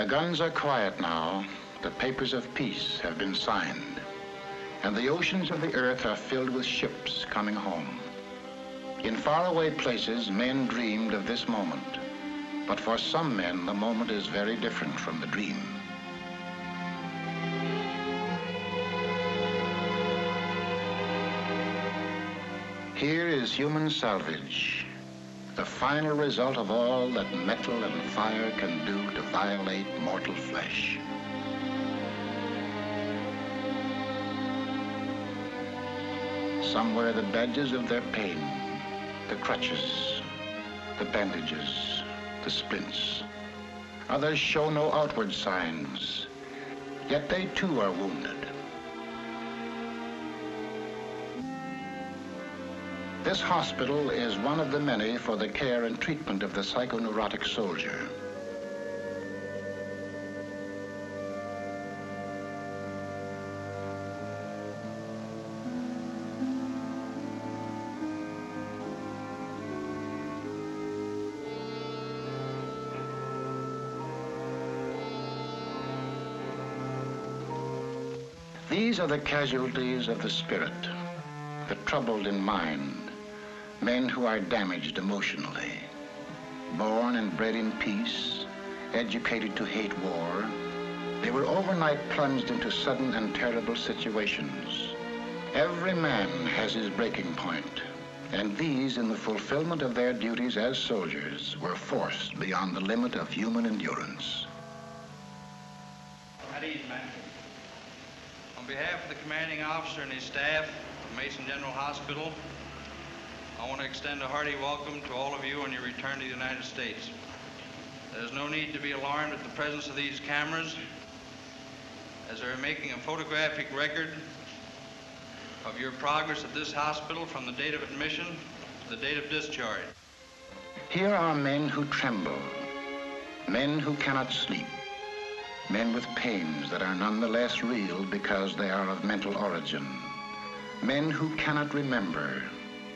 The guns are quiet now. The papers of peace have been signed. And the oceans of the earth are filled with ships coming home. In faraway places, men dreamed of this moment. But for some men, the moment is very different from the dream. Here is human salvage, the final result of all that metal and fire can do to violate mortal flesh. Some wear the badges of their pain, the crutches, the bandages, the splints. Others show no outward signs, yet they too are wounded. This hospital is one of the many for the care and treatment of the psychoneurotic soldier. These are the casualties of the spirit, the troubled in mind, men who are damaged emotionally, born and bred in peace, educated to hate war. They were overnight plunged into sudden and terrible situations. Every man has his breaking point, and these, in the fulfillment of their duties as soldiers, were forced beyond the limit of human endurance. At ease, man. On behalf of the commanding officer and his staff of Mason General Hospital, I want to extend a hearty welcome to all of you on your return to the United States. There's no need to be alarmed at the presence of these cameras, as they're making a photographic record of your progress at this hospital from the date of admission to the date of discharge. Here are men who tremble, men who cannot sleep, men with pains that are nonetheless real because they are of mental origin, men who cannot remember,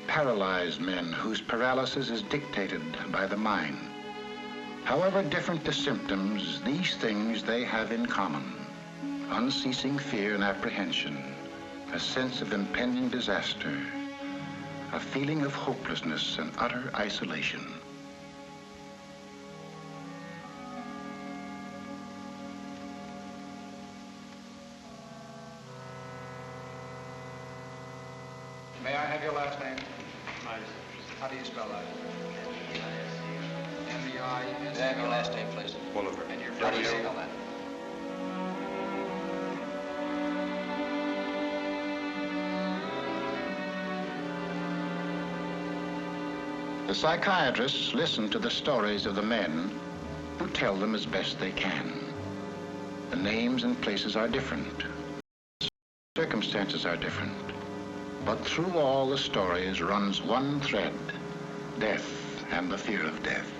paralyzed men whose paralysis is dictated by the mind. However different the symptoms, these things they have in common: unceasing fear and apprehension, a sense of impending disaster, a feeling of hopelessness and utter isolation. May I have your last name? How do you spell that? M-E-I-S. May I have your last name, please? Bolivar. And your first name? Spell that? The psychiatrists listen to the stories of the men who tell them as best they can. The names and places are different. Circumstances are different. But through all the stories runs one thread: death and the fear of death.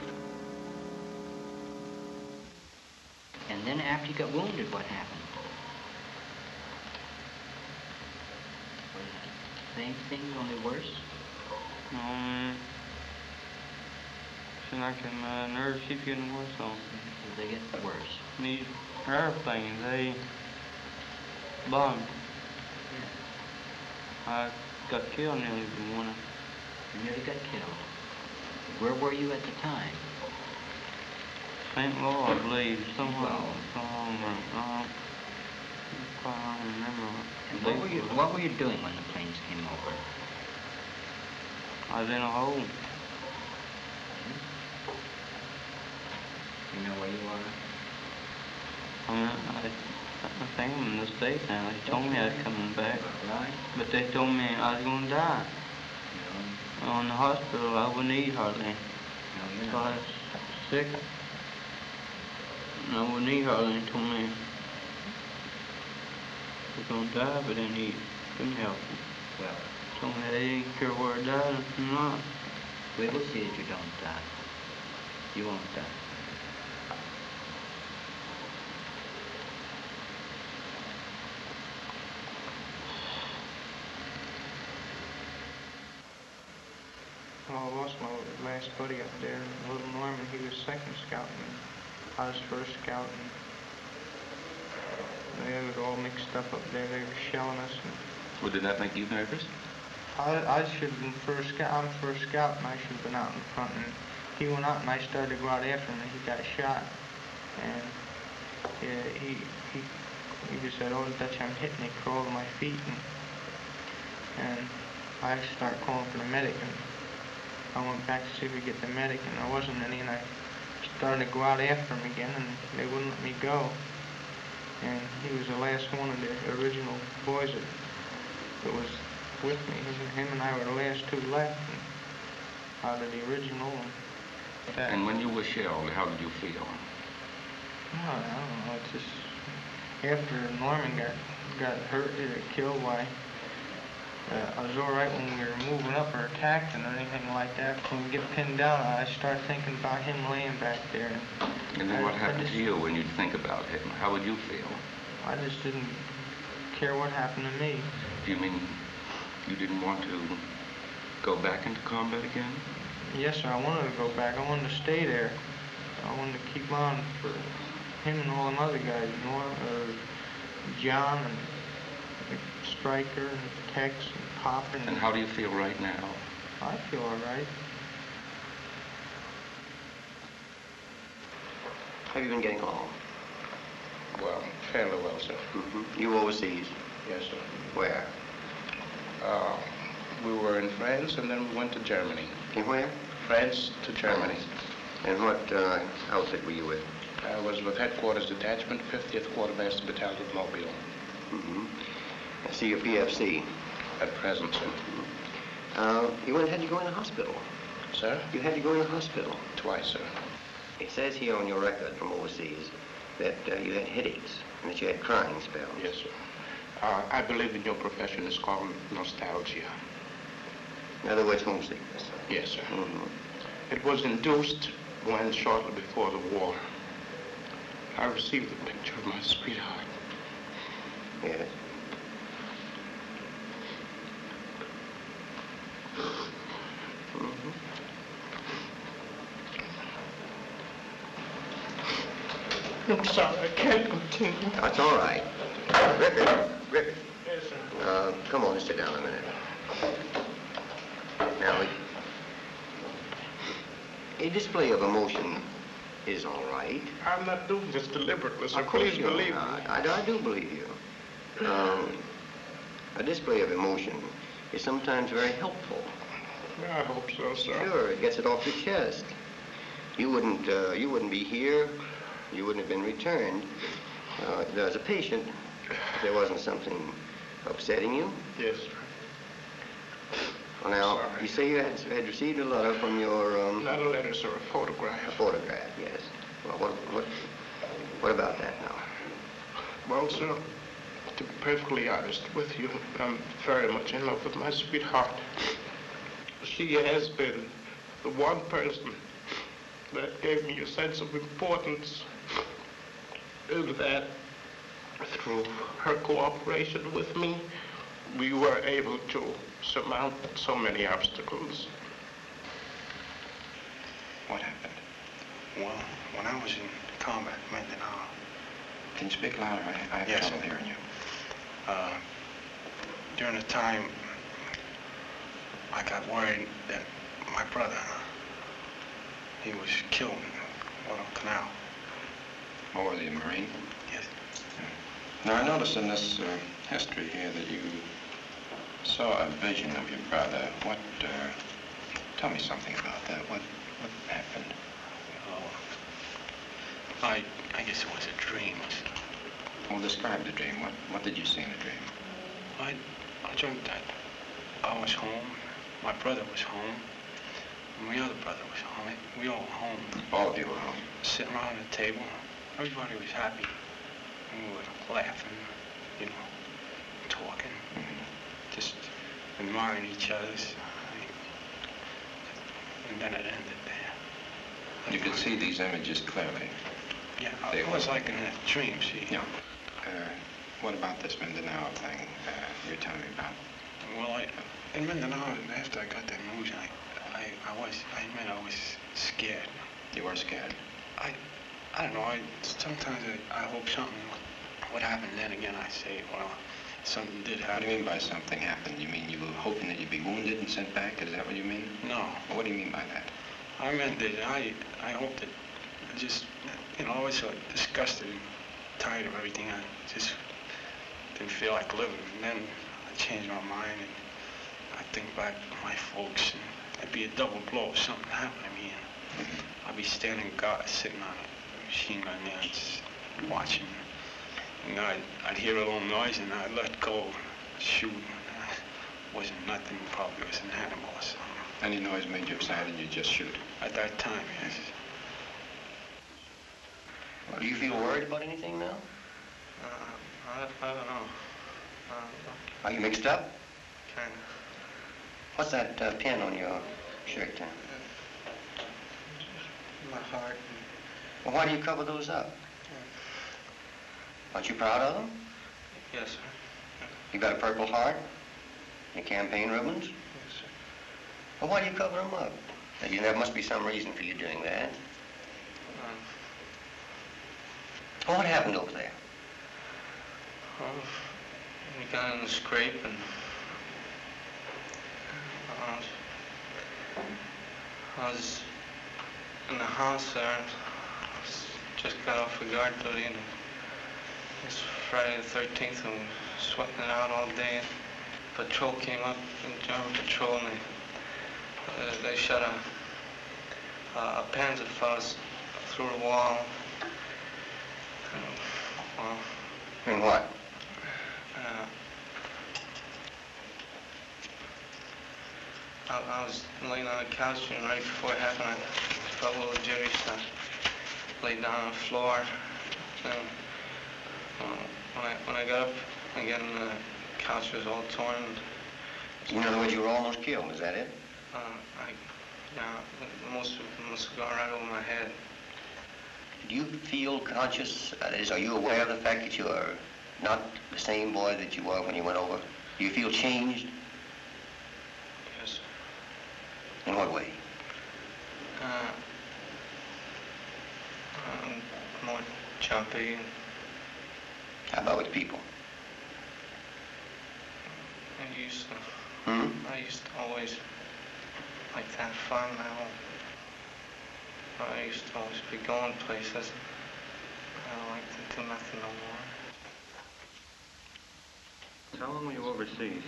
And then after you got wounded, what happened? Same thing, only worse? Seems like my nerves keep getting worse on. They get worse. These airplanes, they bombed. I got killed nearly in one. You nearly got killed. Where were you at the time? St. Louis, I believe. Somewhere. Well, I don't remember. And what were you doing when the planes came over? I was in a hole. You know where you are? I think I'm in the States now. They told me I was coming back. Right. But they told me I was going to die. No. In the hospital, I wouldn't eat hardly. No, you're So I not. was sick. And I wouldn't eat hardly. They told me I was going to die, but then he couldn't help me. Well, Told me they didn't care where I died or not. we will see that you don't die. You won't die. I lost my last buddy up there, little Norman. He was second scouting. I was first scout, and they were all mixed up there. They were shelling us. Well, did that make you nervous? I should have been first scout. I'm first scout, and I should have been out in front. And he went out, and I started to go out after him, and he got shot. And he just said, "Oh, Dutch, I'm hit," and he crawled to my feet, and I started calling for the medic, and I went back to see if we could get the medic, and there wasn't any, and I started to go out after him again, and they wouldn't let me go. And he was the last one of the original boys that was with me. Him and I were the last two left out of the original. And when you were shelled, how did you feel? I don't know. It's just after Norman got hurt or killed, why I was all right when we were moving up or attacked and anything like that. When we get pinned down, I start thinking about him laying back there. And then what happened to you when you think about him? How would you feel? I just didn't care what happened to me. Do you mean you didn't want to go back into combat again? Yes, sir. I wanted to go back. I wanted to stay there. I wanted to keep on for him and all them other guys, John and Stryker and Tex and Pop. And how do you feel right now? I feel all right. How have you been getting along? Well, fairly well, sir. Mm-hmm. You overseas? Yes, sir. Where? We were in France, and then we went to Germany. In where? France to Germany. And what outfit were you with? I was with Headquarters Detachment, 50th Quartermaster Battalion, Mobile. Mm-hmm. I see your PFC. At present, sir. You had to go in the hospital. Sir? You had to go in the hospital. Twice, sir. It says here on your record from overseas that you had headaches and that you had crying spells. Yes, sir. I believe in your profession is called nostalgia. In other words, homesickness. Yes, sir. Mm-hmm. It was induced when shortly before the war, I received a picture of my sweetheart. Yes. Mm-hmm. I'm sorry, I can't continue. That's all right. Rickard. Yes, sir. Come on and sit down a minute. Now, a display of emotion is all right. I'm not doing this deliberately, sir. Of course Please you're believe not. me. I do believe you. A display of emotion is sometimes very helpful. I hope so, sir. Sure, it gets it off your chest. You wouldn't be here. You wouldn't have been returned. As a patient, if there wasn't something upsetting you. Yes, sir. Well, now, Sorry. you say you had received a letter from your, Not a letter, sir, a photograph. a photograph, yes. Well, what about that now? Well, sir, to be perfectly honest with you, I'm very much in love with my sweetheart. She has been the one person that gave me a sense of importance, and that through her cooperation with me, we were able to surmount so many obstacles. What happened? Well, when I was in combat, Mindanao. Can you speak louder? I have Yes, trouble hearing you. During the time, I got worried that my brother, he was killed in Guadalcanal. Oh, the Marine? Yes. Now, I noticed in this history here that you saw a vision of your brother. Tell me something about that. What happened? I guess it was a dream. Well, describe the dream. What did you see in the dream? I dreamt that I was home, my brother was home, and my other brother was home. We all were home. All of you were home. Sitting around the table. Everybody was happy. We were laughing, talking, just admiring each other's. And then it ended there. You could see these images clearly. Yeah, it was like in a dream, see? Yeah. What about this Mindanao thing you're telling me about? Well, in Mindanao, after I got that news, I was scared. You were scared? I I don't know, sometimes I hope something would happen. Then again, I say, well, something did happen. What do you mean by something happened? You mean you were hoping that you'd be wounded and sent back? Is that what you mean? No. What do you mean by that? I meant that I hoped that I just, I was so disgusted and tired of everything. I just didn't feel like living. And then I changed my mind and I think back to my folks, and it'd be a double blow if something happened to me. And I'd be standing guard, sitting on a machine gun there, just watching. And I'd hear a little noise and I'd let go, shoot. It wasn't nothing, probably it was an animal or something. Any noise made you excited, you just shoot? At that time, yes. Well, do you feel worried about anything now? I don't know. Are you mixed up? Kind of. What's that pin on your shirt then? My heart. Well, why do you cover those up? Aren't you proud of them? Yes, sir. You got a Purple Heart? Your campaign ribbons? Yes, sir. Well, why do you cover them up? Now, there must be some reason for you doing that. Well, what happened over there? We got in the scrape and I was in the house there and just got off of guard duty and it was Friday the 13th and we were sweating it out all day. Patrol came up, German patrol, and they shot a Panzer Faust through the wall. And what? I was laying on the couch and right before it happened, I felt a little jittery, so I laid down on the floor. And when I got up again, the couch was all torn. In other words, you were almost killed, is that it? Most of it must have gone right over my head. Do you feel conscious, that is, are you aware of the fact that you are not the same boy that you were when you went over? Do you feel changed? Yes. In what way? More jumpy. How about with people? I used to always like to have fun now. I used to always be going places. I don't like to do nothing no more. How long were you overseas?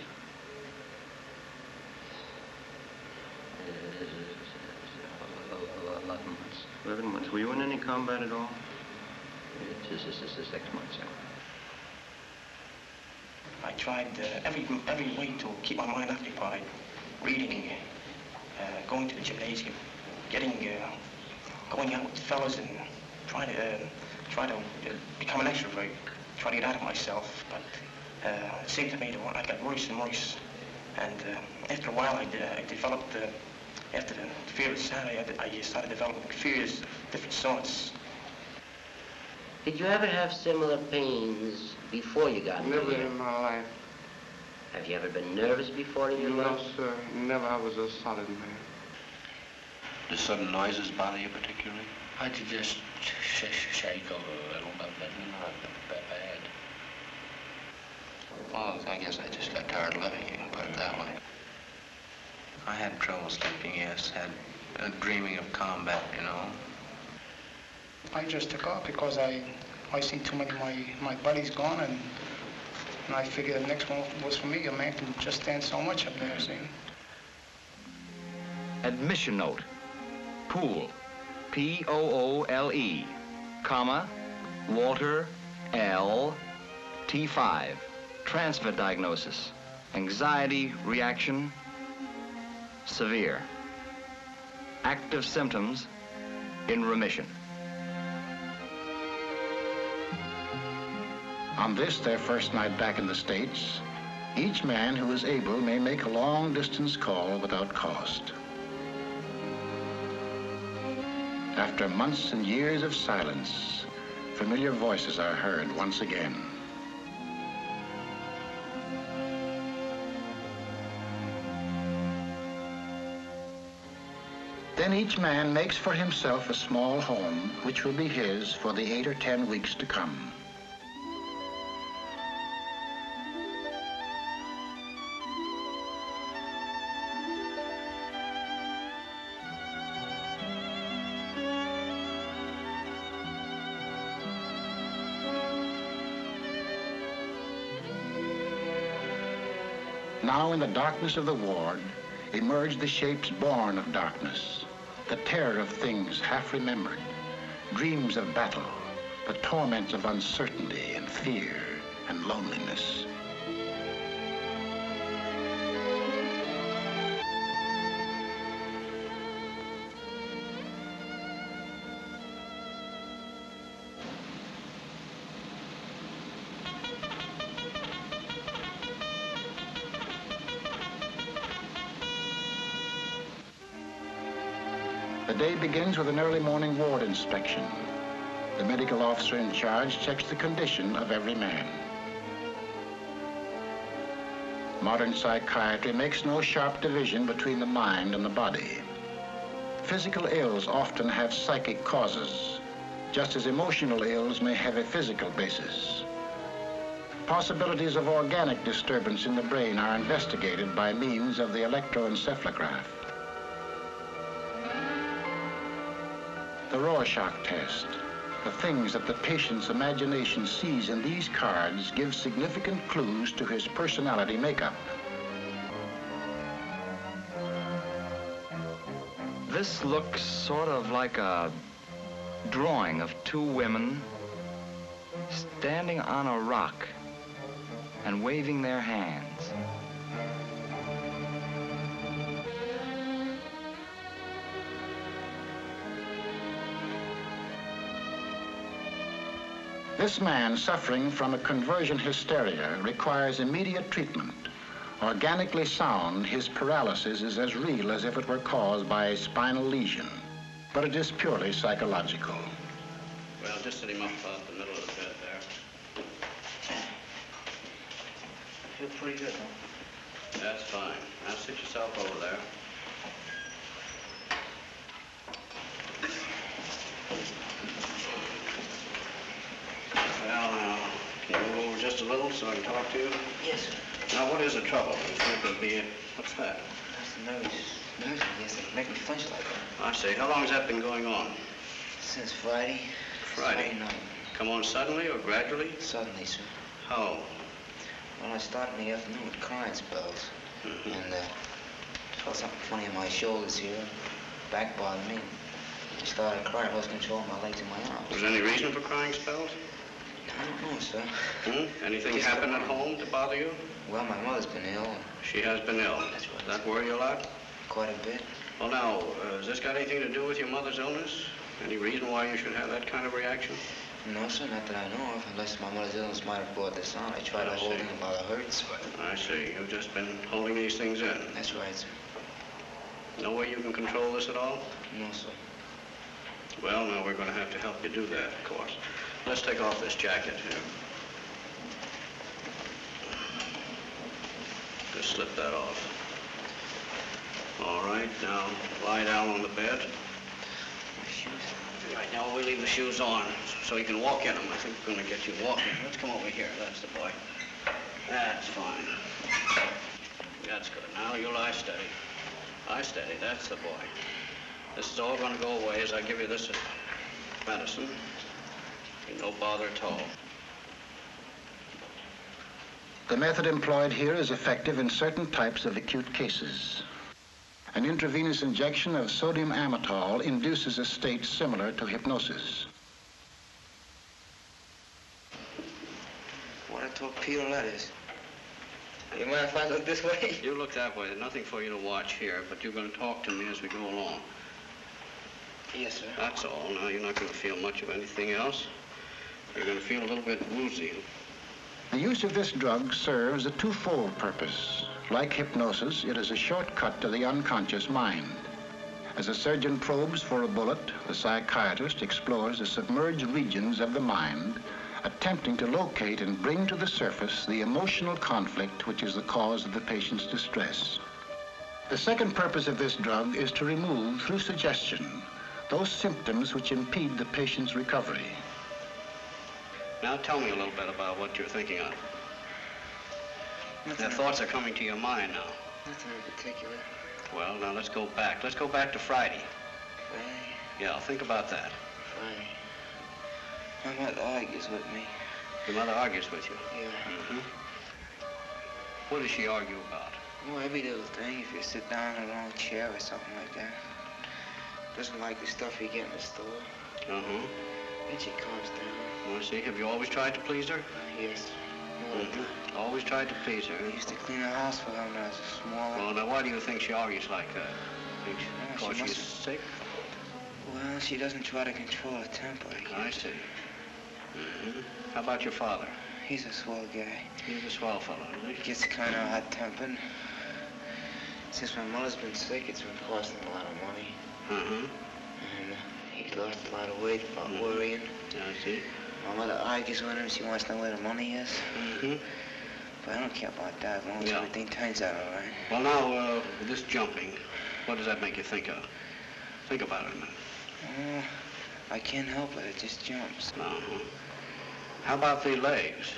11 months. 11 months. Were you in any combat at all? This is 6 months, yeah. I tried every way to keep my mind occupied, reading, going to the gymnasium, going out with fellas and try to become an extrovert, try to get out of myself. But it seemed to me that I got worse and worse. And after a while, I developed, after the fear of insanity, I started developing fears of different sorts. Did you ever have similar pains before you got here? Never in my life. Have you ever been nervous before in your life? No, sir. Never. I was a solid man. Do sudden noises bother you particularly? I did just shake a little, but not that bad. Well, I guess I just got tired of living, you can put it that way. I had trouble sleeping, yes. Had dreaming of combat, you know. I just took off because I see too many of my buddies gone, and I figured the next one was for me. A man can just stand so much up there, see. Admission note. Poole, P-O-O-L-E, comma, Walter L. T5. Transfer diagnosis. Anxiety reaction, severe. Active symptoms in remission. On this, their first night back in the States, each man who is able may make a long-distance call without cost. After months and years of silence, familiar voices are heard once again. Then each man makes for himself a small home, which will be his for the 8 or 10 weeks to come. Now in the darkness of the ward emerge the shapes born of darkness, the terror of things half remembered, dreams of battle, the torments of uncertainty and fear and loneliness. The day begins with an early morning ward inspection. The medical officer in charge checks the condition of every man. Modern psychiatry makes no sharp division between the mind and the body. Physical ills often have psychic causes, just as emotional ills may have a physical basis. Possibilities of organic disturbance in the brain are investigated by means of the electroencephalograph. The Rorschach test. The things that the patient's imagination sees in these cards give significant clues to his personality makeup. This looks sort of like a drawing of two women standing on a rock and waving their hands. This man suffering from a conversion hysteria requires immediate treatment. Organically sound, his paralysis is as real as if it were caused by a spinal lesion, but it is purely psychological. Well, just sit him up about the middle of the bed there. I feel pretty good, huh? That's fine. Now sit yourself over there. Well, now, can you move over just a little so I can talk to you? Yes, sir. Now, what is the trouble? You think it'll be it? What's that? That's the nerves. Nerves, I guess, they make me flinch like that. I see. How long has that been going on? Since Friday. Friday night. Come on suddenly or gradually? Suddenly, sir. How? Well, I started in the afternoon with crying spells. And felt something funny in my shoulders here. Back bothered me. I started crying, lost control of my legs and my arms. Was there any reason for crying spells? I don't know, sir. Anything happen at home to bother you? Well, my mother's been ill. She has been ill. That's right. Does that worry you a lot? Quite a bit. Well, now, has this got anything to do with your mother's illness? Any reason why you should have that kind of reaction? No, sir, not that I know of, unless my mother's illness might have brought this on. I tried to hold in while it hurts, but... I see. You've just been holding these things in. That's right, sir. No way you can control this at all? No, sir. Well, now we're going to have to help you do that, of course. Let's take off this jacket here. Just slip that off. All right, now lie down on the bed. My shoes. Right, now we'll leave the shoes on so you can walk in them. I think we're going to get you walking. Let's come over here. That's the boy. That's fine. That's good. Now you lie steady. Lie steady. That's the boy. This is all going to go away as I give you this medicine. No bother at all. The method employed here is effective in certain types of acute cases. An intravenous injection of sodium amytal induces a state similar to hypnosis. What a torpedo that is. You mind if I look this way? You look that way. There's nothing for you to watch here, but you're going to talk to me as we go along. Yes, sir. That's all. Now, you're not going to feel much of anything else. You're going to feel a little bit woozy. The use of this drug serves a twofold purpose. Like hypnosis, it is a shortcut to the unconscious mind. As a surgeon probes for a bullet, the psychiatrist explores the submerged regions of the mind, attempting to locate and bring to the surface the emotional conflict which is the cause of the patient's distress. The second purpose of this drug is to remove, through suggestion, those symptoms which impede the patient's recovery. Now tell me a little bit about what you're thinking of. The thoughts are coming to your mind now. Nothing in particular. Well, now let's go back. Let's go back to Friday. Friday? Yeah, think about that. Friday. My mother argues with me. Your mother argues with you? Yeah. Mm-hmm. What does she argue about? Well, every little thing, if you sit down in a long chair or something like that. Doesn't like the stuff you get in the store. Uh-huh. Then she calms down. Well, see, have you always tried to please her? Yes. All the time. Always tried to please her. I used to clean the house for her when I was a small. Well, now why do you think she argues like that? Think Well, she's sick? Well, she doesn't try to control her temper, I guess. I see. Mm-hmm. How about your father? He's a swell guy. He's a swell fellow, isn't he? Gets kind of hot-tempered. Since my mother's been sick, it's been costing a lot of money. Uh-huh. And he's lost a lot of weight about worrying. I see. My mother argues with him. She wants to know where the money is. Mm-hmm. But I don't care about that as long as everything turns out all right. Well, now, with this jumping, what does that make you think of? Think about it, man. I can't help it. It just jumps. Uh-huh. How about the legs?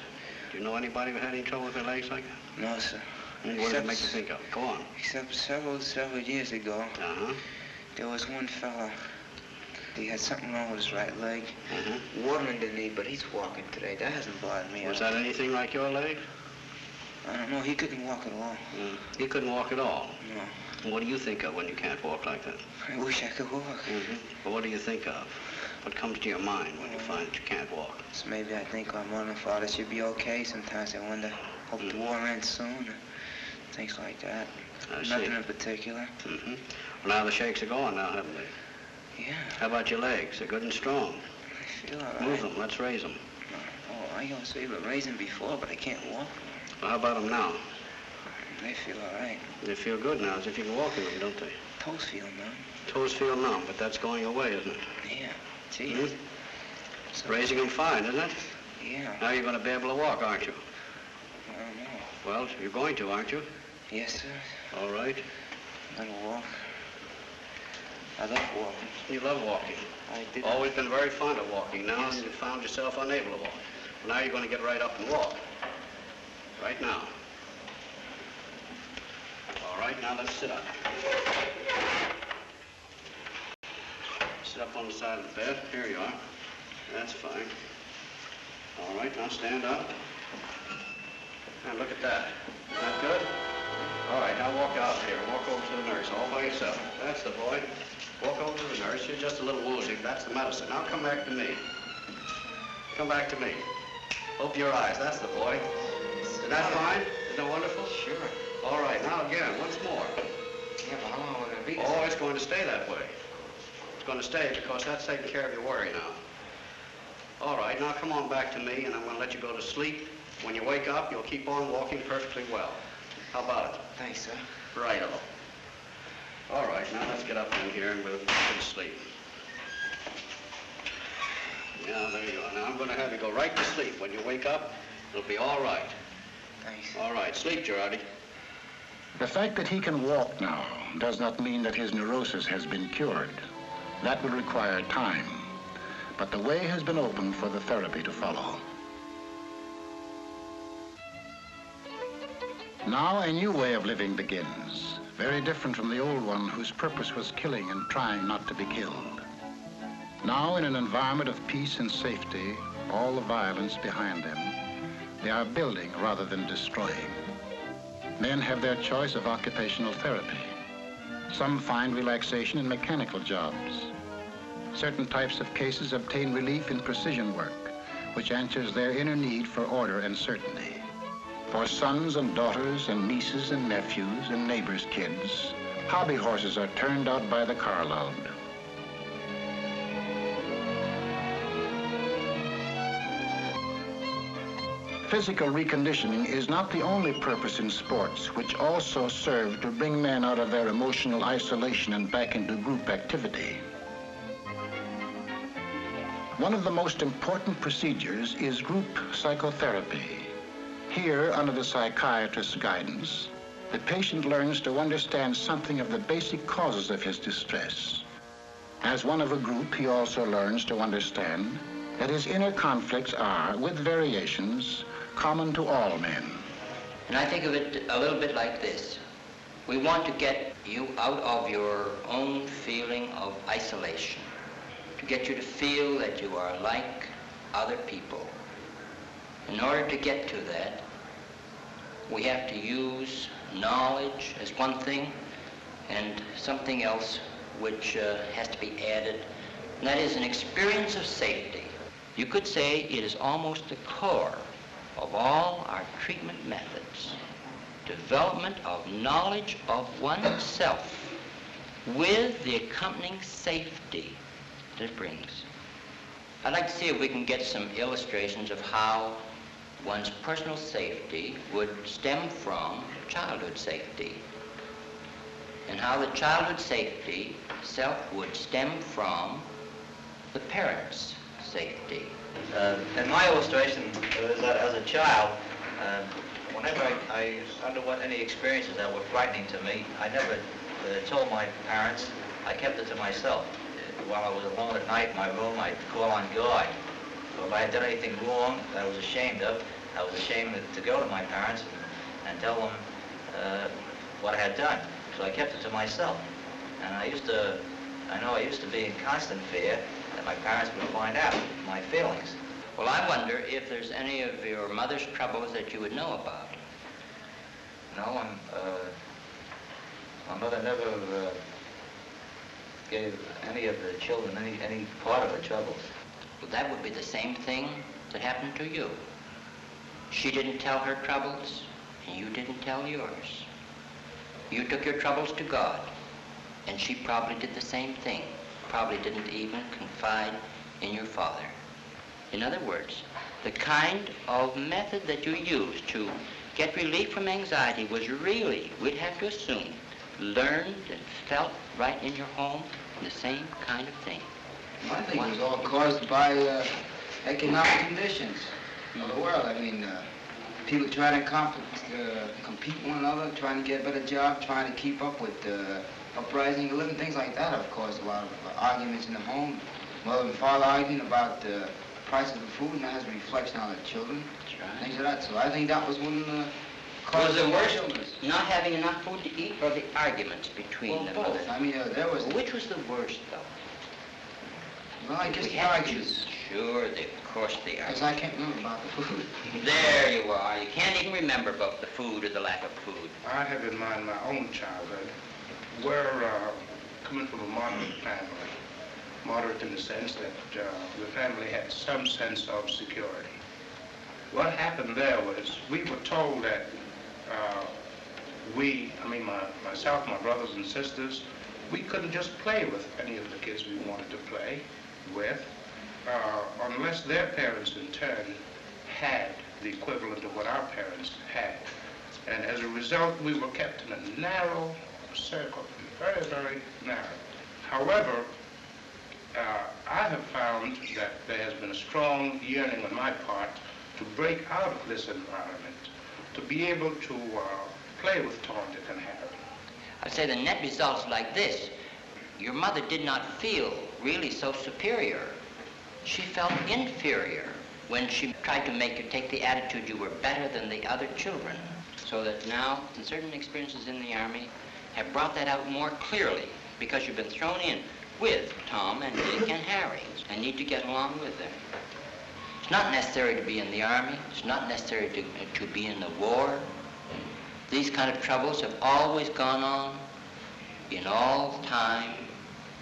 Do you know anybody who had any trouble with their legs like that? No, sir. What does it make you think of? Go on. Except several years ago, there was one fella. He had something wrong with his right leg. Water in the knee, but he's walking today. That hasn't bothered me. Was that anything like your leg? I don't know. He couldn't walk at all. He couldn't walk at all? No. What do you think of when you can't walk like that? I wish I could walk. But what do you think of? What comes to your mind when you find that you can't walk? So maybe I think my mother and father should be okay. Sometimes I wonder, hope the war ends soon. Things like that. Nothing in particular. Well, now the shakes are gone now, haven't they? Yeah. How about your legs? They're good and strong. I feel all right. Move them. Let's raise them. Oh, I was able to raise them before, but I can't walk. Well, how about them now? They feel all right. They feel good now, as if you can walk in them, don't they? Toes feel numb. Toes feel numb, but that's going away, isn't it? Yeah. Gee. Raising them fine, isn't it? Yeah. Now you're going to be able to walk, aren't you? I don't know. Well, you're going to, aren't you? Yes, sir. All right. I'm gonna walk. I love walking. You love walking. I did. Always been very fond of walking. Now you found yourself unable to walk. Now you're going to get right up and walk. Right now. All right, now let's sit up. Sit up on the side of the bed. Here you are. That's fine. All right, now stand up. And look at that. Is that good? All right, now walk out here. Walk over to the nurse all by yourself. That's the boy. Walk over to the nurse. You're just a little woozy. That's the medicine. Now come back to me. Come back to me. Open your eyes. That's the boy. Is that fine? Isn't that wonderful? Sure. All right, now again, once more. Yeah, but how long will it be? Oh, it's going to stay that way. It's going to stay because that's taking care of your worry now. All right, now come on back to me, and I'm going to let you go to sleep. When you wake up, you'll keep on walking perfectly well. How about it? Thanks, sir. Righto. All right, now let's get up in here and we'll go to sleep. Yeah, there you are. Now I'm going to have you go right to sleep. When you wake up, it'll be all right. Thanks. All right, sleep, Girardi. The fact that he can walk now does not mean that his neurosis has been cured. That will require time. But the way has been opened for the therapy to follow. Now a new way of living begins, very different from the old one whose purpose was killing and trying not to be killed. Now in an environment of peace and safety, all the violence behind them, they are building rather than destroying. Men have their choice of occupational therapy. Some find relaxation in mechanical jobs. Certain types of cases obtain relief in precision work, which answers their inner need for order and certainty. For sons and daughters and nieces and nephews and neighbors' kids, hobby horses are turned out by the carload. Physical reconditioning is not the only purpose in sports, which also serve to bring men out of their emotional isolation and back into group activity. One of the most important procedures is group psychotherapy. Here, under the psychiatrist's guidance, the patient learns to understand something of the basic causes of his distress. As one of a group, he also learns to understand that his inner conflicts are, with variations, common to all men. And I think of it a little bit like this. We want to get you out of your own feeling of isolation, to get you to feel that you are like other people. In order to get to that, we have to use knowledge as one thing and something else which has to be added, and that is an experience of safety. You could say it is almost the core of all our treatment methods. Development of knowledge of oneself with the accompanying safety that it brings. I'd like to see if we can get some illustrations of how one's personal safety would stem from childhood safety, and how the childhood safety itself would stem from the parents' safety. In my illustration is that as a child, whenever I underwent any experiences that were frightening to me, I never told my parents. I kept it to myself. While I was alone at night in my room, I'd call on God. So if I had done anything wrong that I was ashamed of, I was ashamed to go to my parents and tell them what I had done. So I kept it to myself. And I used to be in constant fear that my parents would find out my feelings. Well, I wonder if there's any of your mother's troubles that you would know about. No, my mother never gave any of the children any part of her troubles. Well, that would be the same thing that happened to you. She didn't tell her troubles, and you didn't tell yours. You took your troubles to God, and she probably did the same thing. Probably didn't even confide in your father. In other words, the kind of method that you used to get relief from anxiety was really, we'd have to assume, learned and felt right in your home, the same kind of thing. I think it was all caused by economic conditions of the world. I mean, people trying to compete with one another, trying to get a better job, trying to keep up with uprising of living, things like that have caused a lot of arguments in the home. Mother and father arguing about the prices of food, and that has a reflection on the children. That's right. Things like that. So I think that was one of the Was causes the of worst illness. not having enough food to eat, or the arguments between them? Both. I mean, there was... Which was the worst, though? Well, I guess We the have to arguments. choose. Sure, of course the Because arguments. I can't remember about the food. There you are. You can't even remember about the food or the lack of food. I have in mind my own childhood. We're coming from a moderate family. Moderate in the sense that the family had some sense of security. What happened there was we were told that myself, my brothers and sisters, we couldn't just play with any of the kids we wanted to play with unless their parents in turn had the equivalent of what our parents had. And as a result, we were kept in a narrow circle, very, very narrow. However, I have found that there has been a strong yearning on my part to break out of this environment, to be able to play with Tom, Dick, and Harry. I'd say the net result's like this. Your mother did not feel really so superior. She felt inferior when she tried to make you take the attitude you were better than the other children. So that now, certain experiences in the Army have brought that out more clearly, because you've been thrown in with Tom and Dick and Harry and need to get along with them. It's not necessary to be in the Army. It's not necessary to be in the war. These kind of troubles have always gone on in all time,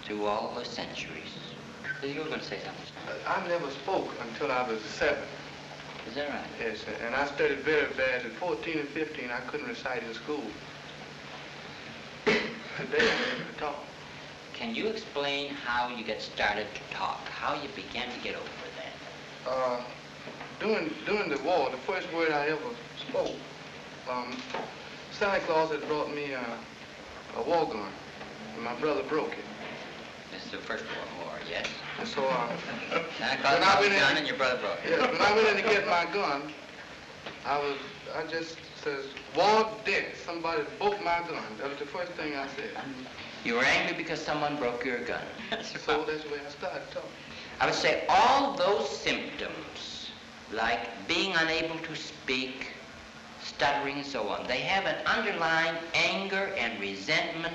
through all the centuries. So you were going to say something? I never spoke until I was 7. Is that right? Yes, and I studied very bad. At 14 and 15, I couldn't recite in school. They didn't talk. Can you explain how you get started to talk? How you began to get over that? During the war, the first word I ever spoke, Santa Claus had brought me a war gun, and my brother broke it. This is the First World War, yes? And so, Santa Claus brought the gun and your brother broke it. Yeah, when I went in to get my gun, I just says, "Walt Dick, somebody broke my gun." That was the first thing I said. You were angry because someone broke your gun. So that's where I started talking. I would say all those symptoms, like being unable to speak, stuttering and so on, they have an underlying anger and resentment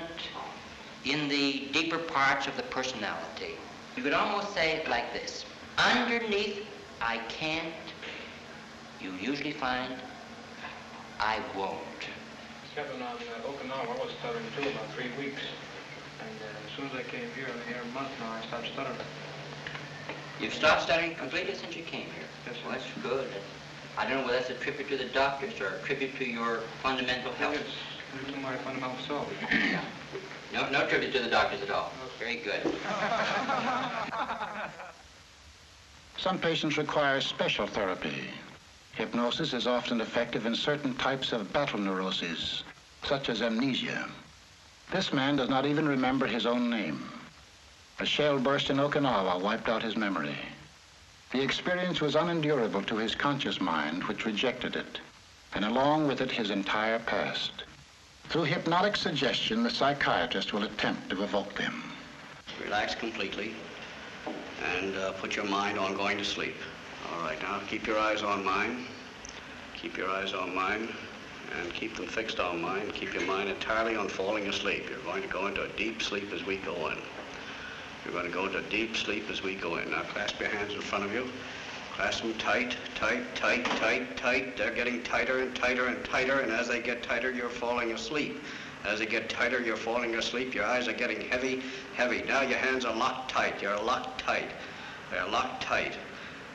in the deeper parts of the personality. You could almost say it like this. Underneath, I can't, you usually find, I won't. Kevin, on Okinawa, I was stuttering too about 3 weeks. And as soon as I came here, I'm here a month now, I stopped stuttering. You've stopped stuttering completely since you came here? Yes, sir. Well, that's good. I don't know whether that's a tribute to the doctors or a tribute to your fundamental health. It's due to my fundamental self. No tribute to the doctors at all. Very good. Some patients require special therapy. Hypnosis is often effective in certain types of battle neuroses, such as amnesia. This man does not even remember his own name. A shell burst in Okinawa wiped out his memory. The experience was unendurable to his conscious mind, which rejected it, and along with it his entire past. Through hypnotic suggestion, the psychiatrist will attempt to evoke them. Relax completely and put your mind on going to sleep. All right, now keep your eyes on mine. Keep your eyes on mine and keep them fixed on mine. Keep your mind entirely on falling asleep. You're going to go into a deep sleep as we go in. You're going to go into deep sleep as we go in. Now clasp your hands in front of you. Clasp them tight, tight, tight, tight, tight. They're getting tighter and tighter and tighter, and as they get tighter, you're falling asleep. As they get tighter, you're falling asleep. Your eyes are getting heavy, heavy. Now your hands are locked tight. You're locked tight. They're locked tight.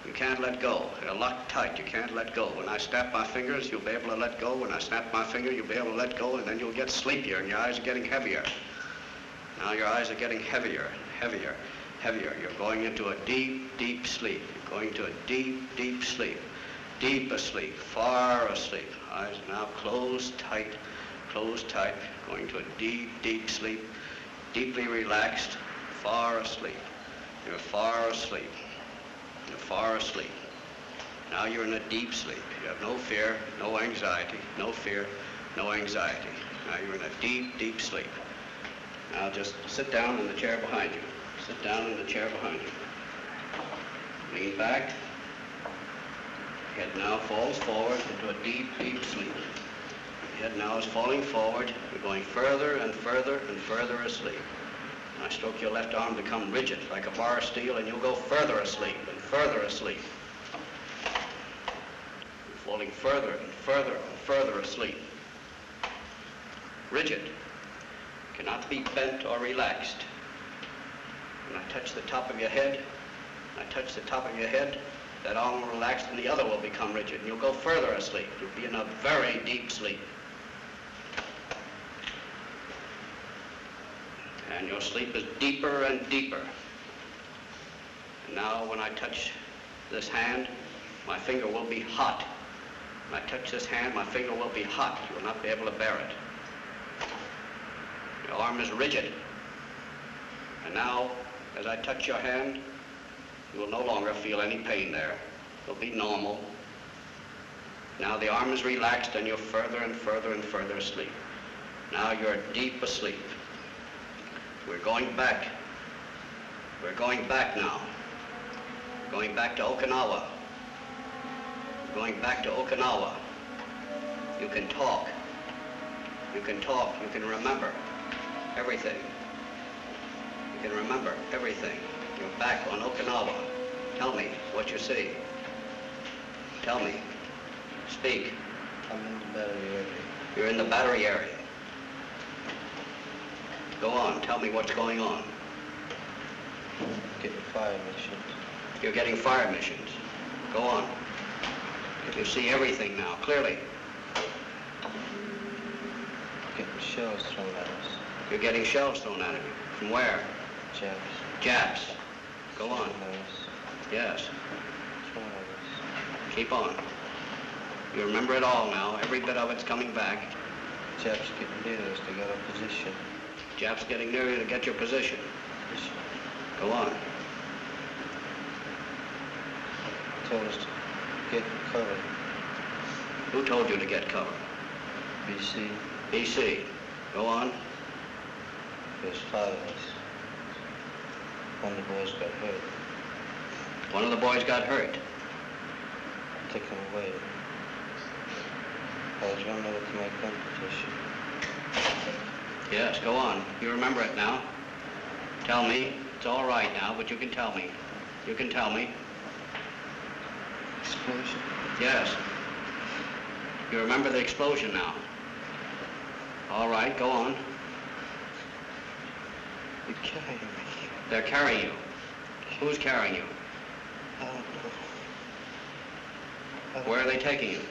You can't let go. They're locked tight. You can't let go. When I snap my fingers, you'll be able to let go. When I snap my finger, you'll be able to let go, and then you'll get sleepier, and your eyes are getting heavier. Now your eyes are getting heavier, heavier, heavier. You're going into a deep, deep sleep. You're going to a deep, deep sleep. Deep asleep, far asleep. Eyes now closed tight, going to a deep, deep sleep, deeply relaxed, far asleep. You're far asleep. You're far asleep. Now you're in a deep sleep. You have no fear, no anxiety, no fear, no anxiety. Now you're in a deep, deep sleep. Now just sit down in the chair behind you. Sit down in the chair behind you. Lean back. Head now falls forward into a deep, deep sleep. Head now is falling forward. You're going further and further and further asleep. I stroke your left arm to become rigid like a bar of steel, and you'll go further asleep and further asleep. You're falling further and further and further asleep. Rigid. Cannot be bent or relaxed. When I touch the top of your head, that arm will relax and the other will become rigid, and you'll go further asleep. You'll be in a very deep sleep. And your sleep is deeper and deeper. And now when I touch this hand, my finger will be hot. When I touch this hand, my finger will be hot. You will not be able to bear it. Your arm is rigid. And now, as I touch your hand, you will no longer feel any pain there. It'll be normal. Now the arm is relaxed and you're further and further and further asleep. Now you're deep asleep. We're going back. We're going back now. We're going back to Okinawa. We're going back to Okinawa. You can talk. You can talk. You can remember everything. You can remember everything. You're back on Okinawa. Tell me what you see. Tell me. Speak. I'm in the battery area. You're in the battery area. Go on. Tell me what's going on. Getting fire missions. You're getting fire missions. Go on. You see everything now, clearly. Getting shells thrown at us. You're getting shells thrown at you. From where? Japs. Japs. Go on. Yes. Keep on. You remember it all now. Every bit of it's coming back. Japs getting near us to get our position. Japs getting near you to get your position. Go on. Told us to get cover. Who told you to get cover? BC. BC. Go on. His father was... One of the boys got hurt. One of the boys got hurt. Took him away. I was running over to my competition. Yes, go on. You remember it now. Tell me. It's all right now, but you can tell me. You can tell me. Explosion? Yes. You remember the explosion now. All right, go on. They're carrying me. They're carrying you. Who's carrying you? I don't know. Where are they taking you?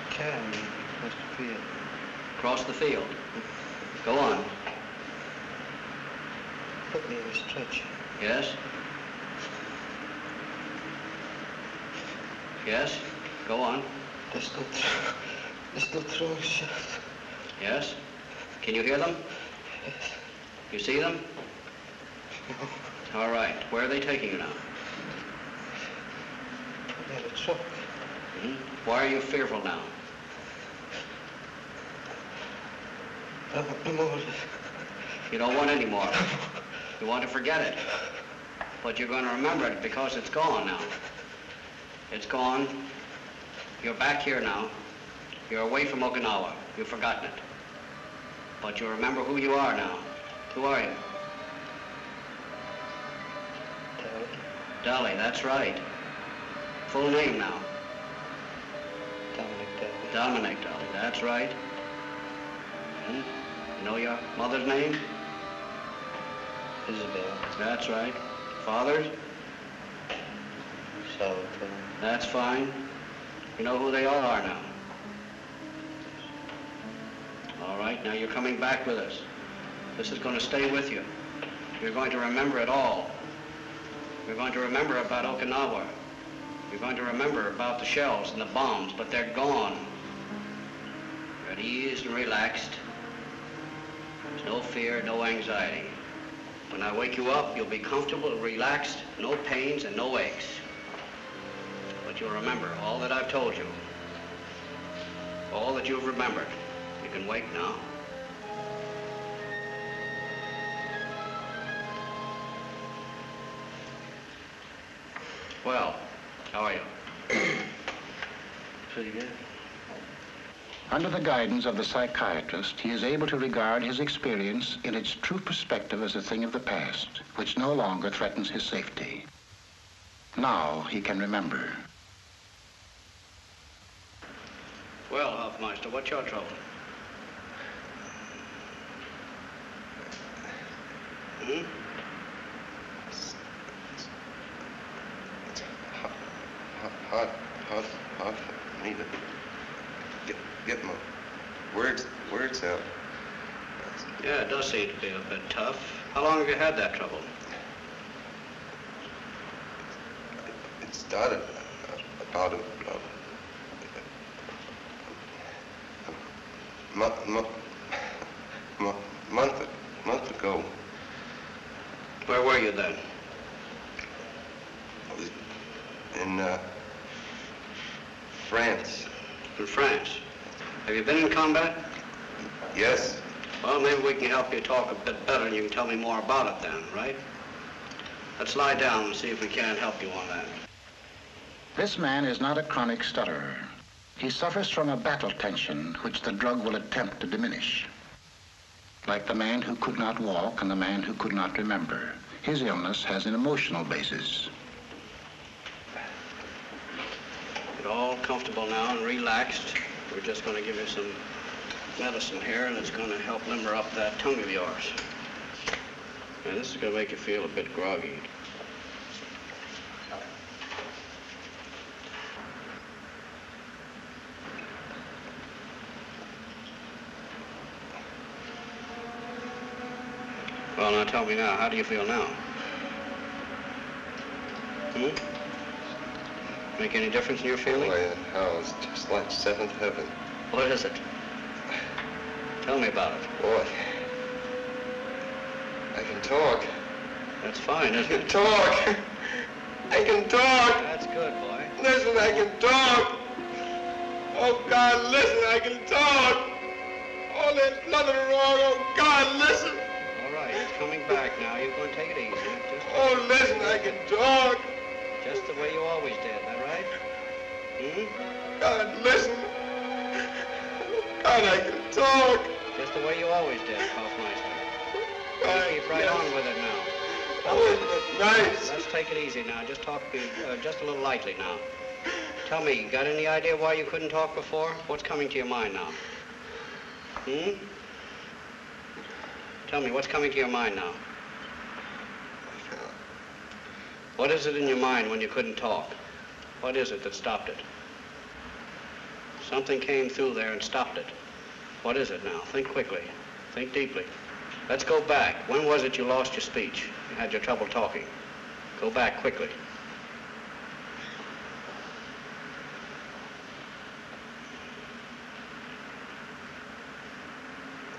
Carrying me across the field. Across the field. Go on. Put me in a stretcher. Yes? Yes? Go on. They're still throwing shots. Yes? Can you hear them? Yes. You see them? No. All right. Where are they taking you now? Put me in a truck. Why are you fearful now? I want no more. You don't want any more. You want to forget it. But you're going to remember it because it's gone now. It's gone. You're back here now. You're away from Okinawa. You've forgotten it. But you remember who you are now. Who are you? Dolly, that's right. Full name now. Dominic Dolly. Dominic Dolly, that's right. You know your mother's name? Isabel. That's right. Father's? Salvatore. That's fine. You know who they all are now. All right, now you're coming back with us. This is going to stay with you. You're going to remember it all. You're going to remember about Okinawa. You're going to remember about the shells and the bombs, but they're gone. You're at ease and relaxed. There's no fear, no anxiety. When I wake you up, you'll be comfortable, relaxed, no pains and no aches. But you'll remember all that I've told you. All that you've remembered. You can wake now. Well, how are you? Pretty good. Under the guidance of the psychiatrist, he is able to regard his experience in its true perspective as a thing of the past, which no longer threatens his safety. Now he can remember. Well, Hofmeister, what's your trouble? Hard for me to get my words out. Yeah, it does seem to be a bit tough. How long have you had that trouble? It started about a month ago. Where were you then? I was in France. In France? Have you been in combat? Yes. Well, maybe we can help you talk a bit better and you can tell me more about it then, right? Let's lie down and see if we can't help you on that. This man is not a chronic stutterer. He suffers from a battle tension which the drug will attempt to diminish. Like the man who could not walk and the man who could not remember, his illness has an emotional basis. Get all comfortable now and relaxed. We're just going to give you some medicine here, and it's going to help limber up that tongue of yours. And this is going to make you feel a bit groggy. Well, now tell me now, how do you feel now? Make any difference in your feeling? Oh, it's just like seventh heaven. What is it? Tell me about it. Boy, I can talk. That's fine, isn't it? Talk! I can talk! That's good, boy. Listen, I can talk! Oh, God, listen, I can talk. Oh, there's nothing wrong. Oh, God, listen. All right, it's coming back now. You're going to take it easy. Oh, listen, I can talk. Just the way you always did, is that right? God, listen. God, I can talk. Just the way you always did, Kaufmeister. You keep right on with it now. Oh, nice. Let's take it easy now. Just talk just a little lightly now. Tell me, got any idea why you couldn't talk before? What's coming to your mind now? Tell me, what's coming to your mind now? What is it in your mind when you couldn't talk? What is it that stopped it? Something came through there and stopped it. What is it now? Think quickly. Think deeply. Let's go back. When was it you lost your speech? You had your trouble talking. Go back quickly.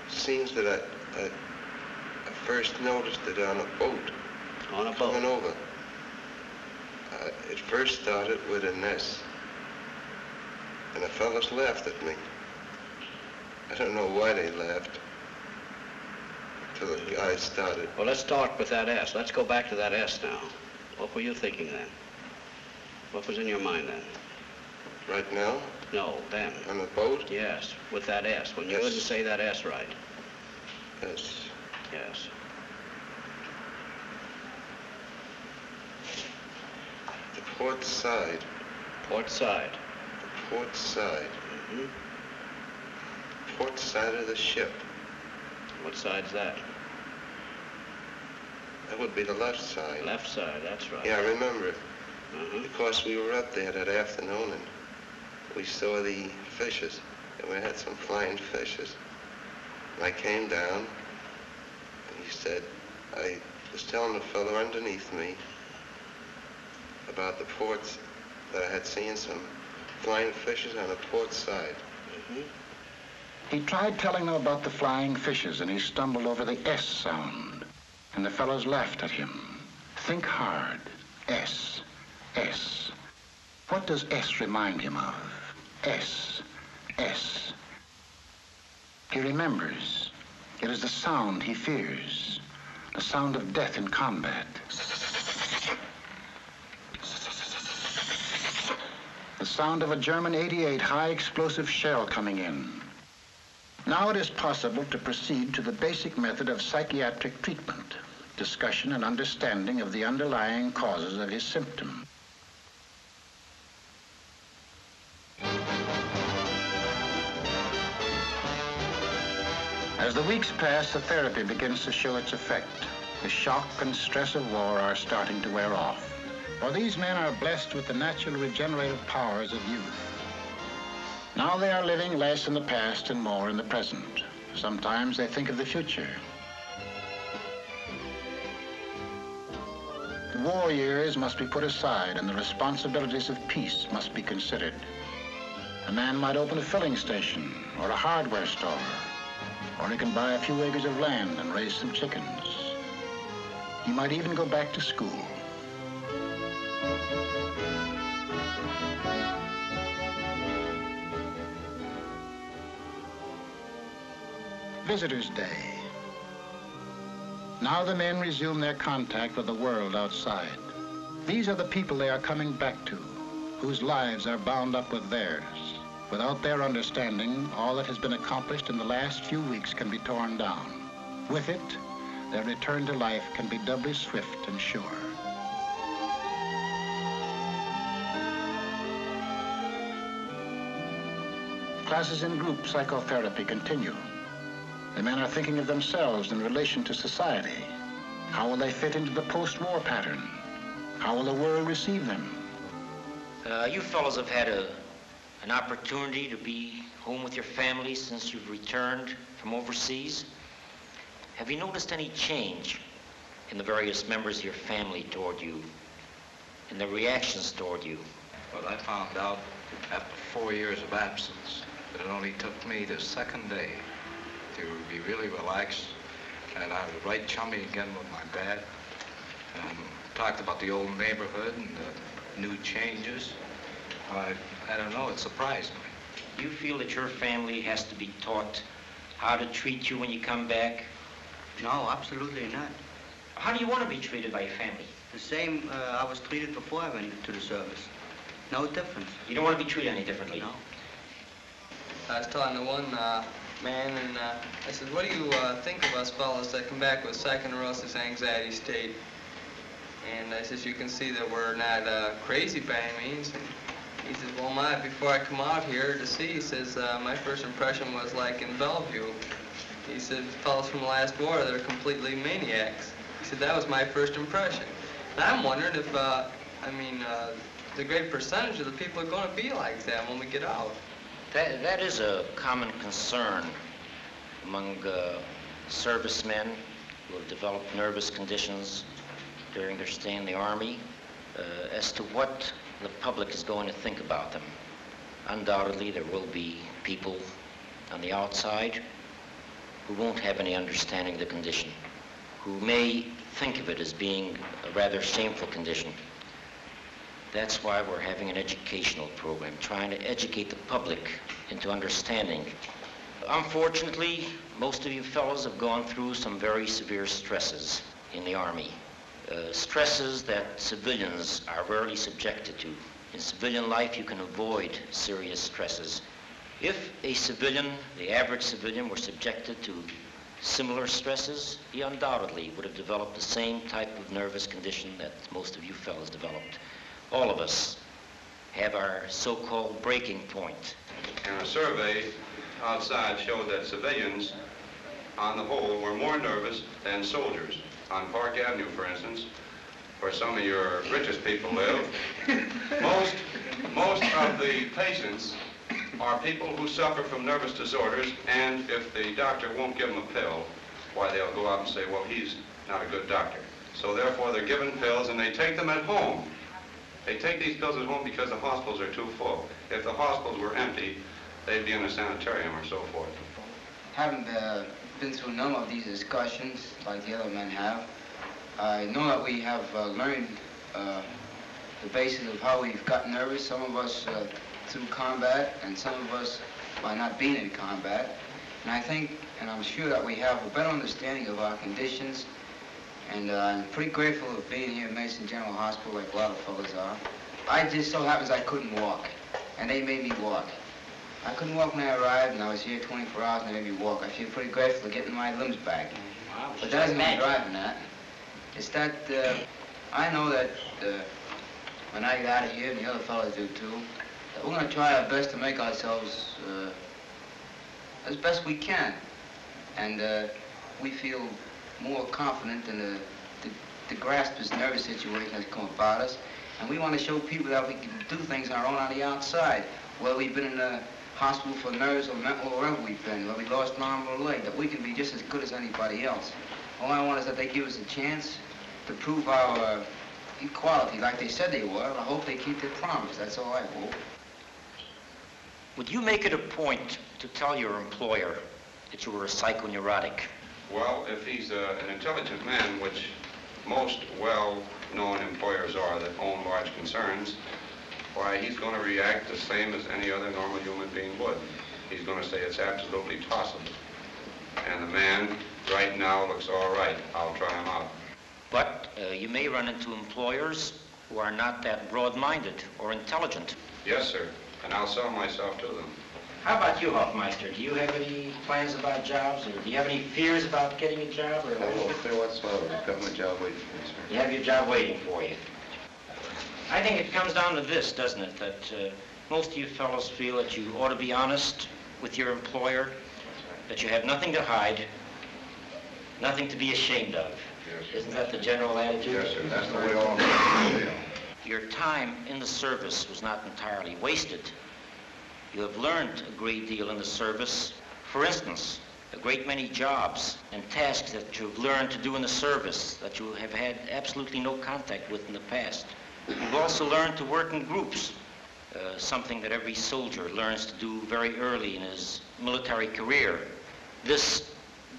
It seems that I first noticed it on a boat. On a boat? Coming over. It first started with an S. And the fellows laughed at me. I don't know why they laughed. Till the guy started. Well, let's start with that S. Let's go back to that S now. What were you thinking then? What was in your mind then? Right now? No, then. On the boat? Yes, with that S. When you couldn't say that S right. Yes. Yes. The port side. Port side. The port side. Port side of the ship. What side's that? That would be the left side. Left side, that's right. Yeah, I remember it. Because we were up there that afternoon and we saw the fishes. And we had some flying fishes. And I came down and he said, I was telling the fellow underneath me about the ports that I had seen some flying fishes on the port side. He tried telling them about the flying fishes, and he stumbled over the S sound. And the fellows laughed at him. Think hard. S. S. What does S remind him of? S. S. He remembers. It is the sound he fears. The sound of death in combat. The sound of a German 88 high-explosive shell coming in. Now it is possible to proceed to the basic method of psychiatric treatment, discussion and understanding of the underlying causes of his symptom. As the weeks pass, the therapy begins to show its effect. The shock and stress of war are starting to wear off. For these men are blessed with the natural regenerative powers of youth. Now they are living less in the past and more in the present. Sometimes they think of the future. The war years must be put aside and the responsibilities of peace must be considered. A man might open a filling station or a hardware store, or he can buy a few acres of land and raise some chickens. He might even go back to school. Visitors' Day. Now the men resume their contact with the world outside. These are the people they are coming back to, whose lives are bound up with theirs. Without their understanding, all that has been accomplished in the last few weeks can be torn down. With it, their return to life can be doubly swift and sure. Classes in group psychotherapy continue. The men are thinking of themselves in relation to society. How will they fit into the post-war pattern? How will the world receive them? You fellows have had an opportunity to be home with your families since you've returned from overseas. Have you noticed any change in the various members of your family toward you, in their reactions toward you? Well, I found out after 4 years of absence that it only took me the second day to be really relaxed, and I was right chummy again with my dad, and talked about the old neighborhood and the new changes. I don't know, it surprised me. Do you feel that your family has to be taught how to treat you when you come back? No, absolutely not. How do you want to be treated by your family? The same I was treated before I went into the service. No difference. You don't want to be treated any differently? No. I was talking to one man, and I said, what do you think of us fellas that come back with psychoneurosis anxiety state? And I says, you can see that we're not crazy by any means. And he says, well, before I come out here to see, he says, my first impression was like in Bellevue. He said, fellas from the last war, they're completely maniacs. He said, that was my first impression. And I'm wondering if, the great percentage of the people are going to be like that when we get out. That is a common concern among servicemen who have developed nervous conditions during their stay in the Army as to what the public is going to think about them. Undoubtedly, there will be people on the outside who won't have any understanding of the condition, who may think of it as being a rather shameful condition. That's why we're having an educational program, trying to educate the public into understanding. Unfortunately, most of you fellows have gone through some very severe stresses in the Army. Stresses that civilians are rarely subjected to. In civilian life, you can avoid serious stresses. If a civilian, the average civilian, were subjected to similar stresses, he undoubtedly would have developed the same type of nervous condition that most of you fellows developed. All of us have our so-called breaking point. And a survey outside showed that civilians, on the whole, were more nervous than soldiers. On Park Avenue, for instance, where some of your richest people live, most of the patients are people who suffer from nervous disorders, and if the doctor won't give them a pill, why, they'll go out and say, well, he's not a good doctor. So therefore, they're given pills, and they take them at home. They take these pills at home because the hospitals are too full. If the hospitals were empty, they'd be in a sanitarium or so forth. Having been through none of these discussions like the other men have, I know that we have learned the basis of how we've gotten nervous, some of us through combat and some of us by not being in combat. And I think, and I'm sure that we have a better understanding of our conditions. And I'm pretty grateful of being here at Mason General Hospital like a lot of fellas are. I just so happens I couldn't walk, and they made me walk. I couldn't walk when I arrived, and I was here 24 hours, and they made me walk. I feel pretty grateful for getting my limbs back. Wow, but that doesn't mean driving that. It's that I know that when I get out of here, and the other fellas do too, that we're going to try our best to make ourselves as best we can. And we feel more confident in to grasp this nervous situation that's come about us. And we want to show people that we can do things on our own on the outside. Whether we've been in a hospital for nerves or mental or wherever we've been, whether we lost an arm or a leg, that we can be just as good as anybody else. All I want is that they give us a chance to prove our equality like they said they were, and I hope they keep their promise. That's all I hope. Would you make it a point to tell your employer that you were a psychoneurotic? Well, if he's an intelligent man, which most well-known employers are that own large concerns, why, he's going to react the same as any other normal human being would. He's going to say it's absolutely possible. And the man right now looks all right. I'll try him out. But you may run into employers who are not that broad-minded or intelligent. Yes, sir. And I'll sell myself to them. How about you, Hofmeister? Do you have any plans about jobs, or do you have any fears about getting a job? Or No fear whatsoever. I've got my job waiting for me, sir. You have your job waiting for you. I think it comes down to this, doesn't it, that most of you fellows feel that you ought to be honest with your employer, that you have nothing to hide, nothing to be ashamed of. Yes, isn't that the general attitude? Yes, sir. That's the way all Americans feel. Your time in the service was not entirely wasted. You have learned a great deal in the service. For instance, a great many jobs and tasks that you've learned to do in the service that you have had absolutely no contact with in the past. You've also learned to work in groups, something that every soldier learns to do very early in his military career. This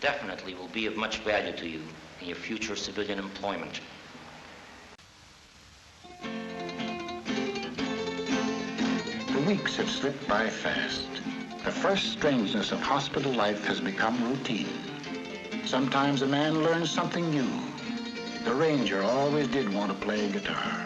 definitely will be of much value to you in your future civilian employment. weeks have slipped by fast. The first strangeness of hospital life has become routine. Sometimes a man learns something new. The Ranger always did want to play guitar.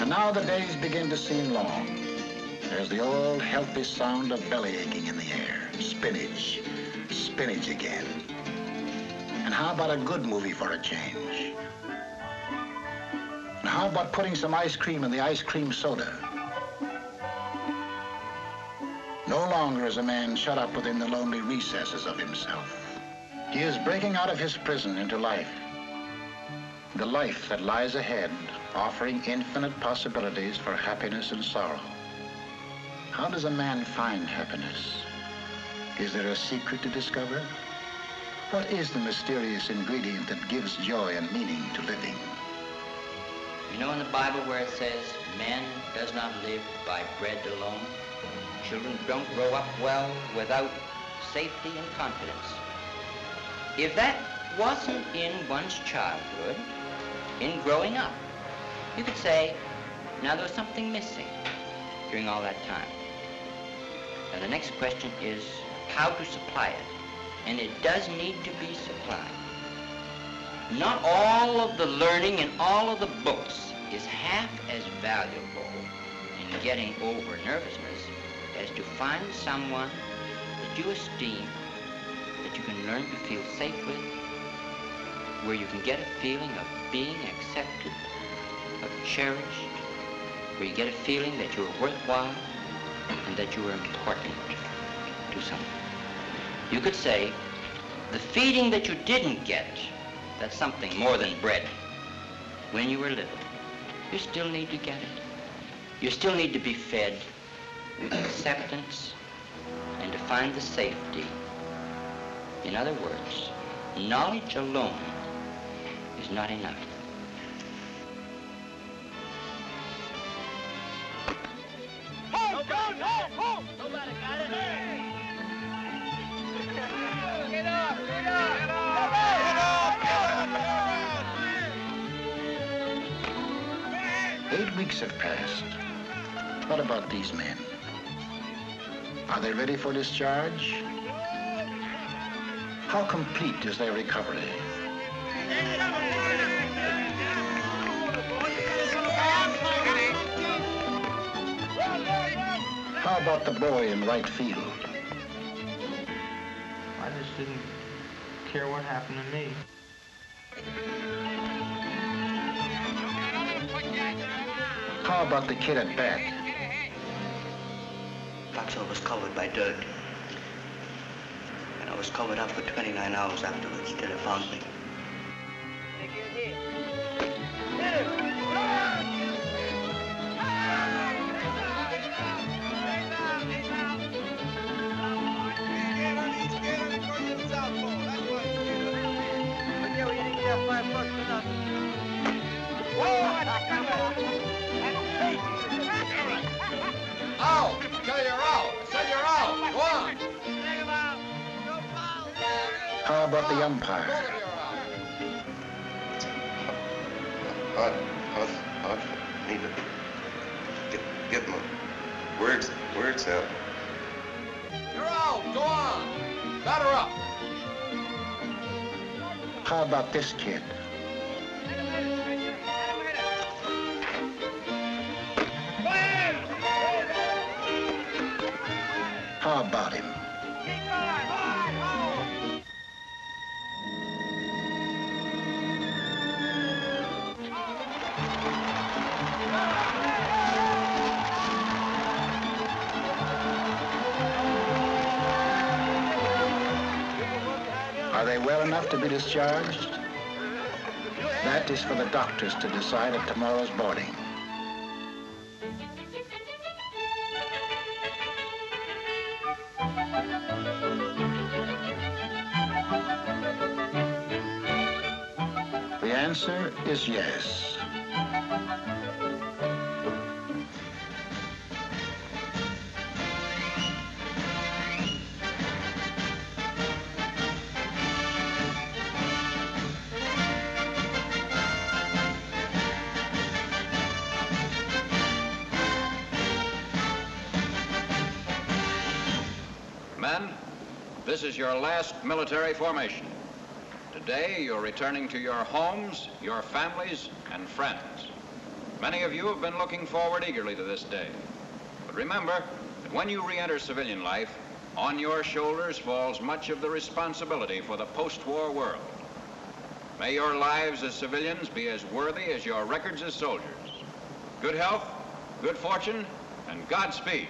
And now the days begin to seem long. There's the old healthy sound of belly aching in the air. Spinach. Spinach again. And how about a good movie for a change? And how about putting some ice cream in the ice cream soda? No longer is a man shut up within the lonely recesses of himself. He is breaking out of his prison into life. The life that lies ahead, offering infinite possibilities for happiness and sorrow. How does a man find happiness? Is there a secret to discover? What is the mysterious ingredient that gives joy and meaning to living? You know in the Bible where it says, man does not live by bread alone? Children don't grow up well without safety and confidence. If that wasn't in one's childhood, in growing up, you could say, now there was something missing during all that time. And the next question is how to supply it. And it does need to be supplied. Not all of the learning in all of the books is half as valuable in getting over nervousness as to find someone that you esteem, that you can learn to feel safe with, where you can get a feeling of being accepted, of cherished, where you get a feeling that you're worthwhile and that you are important to someone. You could say, the feeding that you didn't get, that's something more than bread, when you were little, you still need to get it. You still need to be fed with acceptance and to find the safety. In other words, knowledge alone is not enough. Nobody got it. Get up. 8 weeks have passed. What about these men? Are they ready for discharge? How complete is their recovery? How about the boy in right field? I just didn't care what happened to me. How about the kid at bat? Foxhole was covered by dirt. And I was covered up for 29 hours afterwards till they found me. Out! Till you're out! Till you're out! Go on! How about the umpire? Hard for me to get my words out. You're out! Go on! Batter up! How about this kid? How about him? well enough to be discharged? That is for the doctors to decide at tomorrow's boarding. The answer is yes. Men, this is your last military formation. Today, you're returning to your homes, your families, and friends. Many of you have been looking forward eagerly to this day. But remember that when you re-enter civilian life, on your shoulders falls much of the responsibility for the post-war world. May your lives as civilians be as worthy as your records as soldiers. Good health, good fortune, and Godspeed.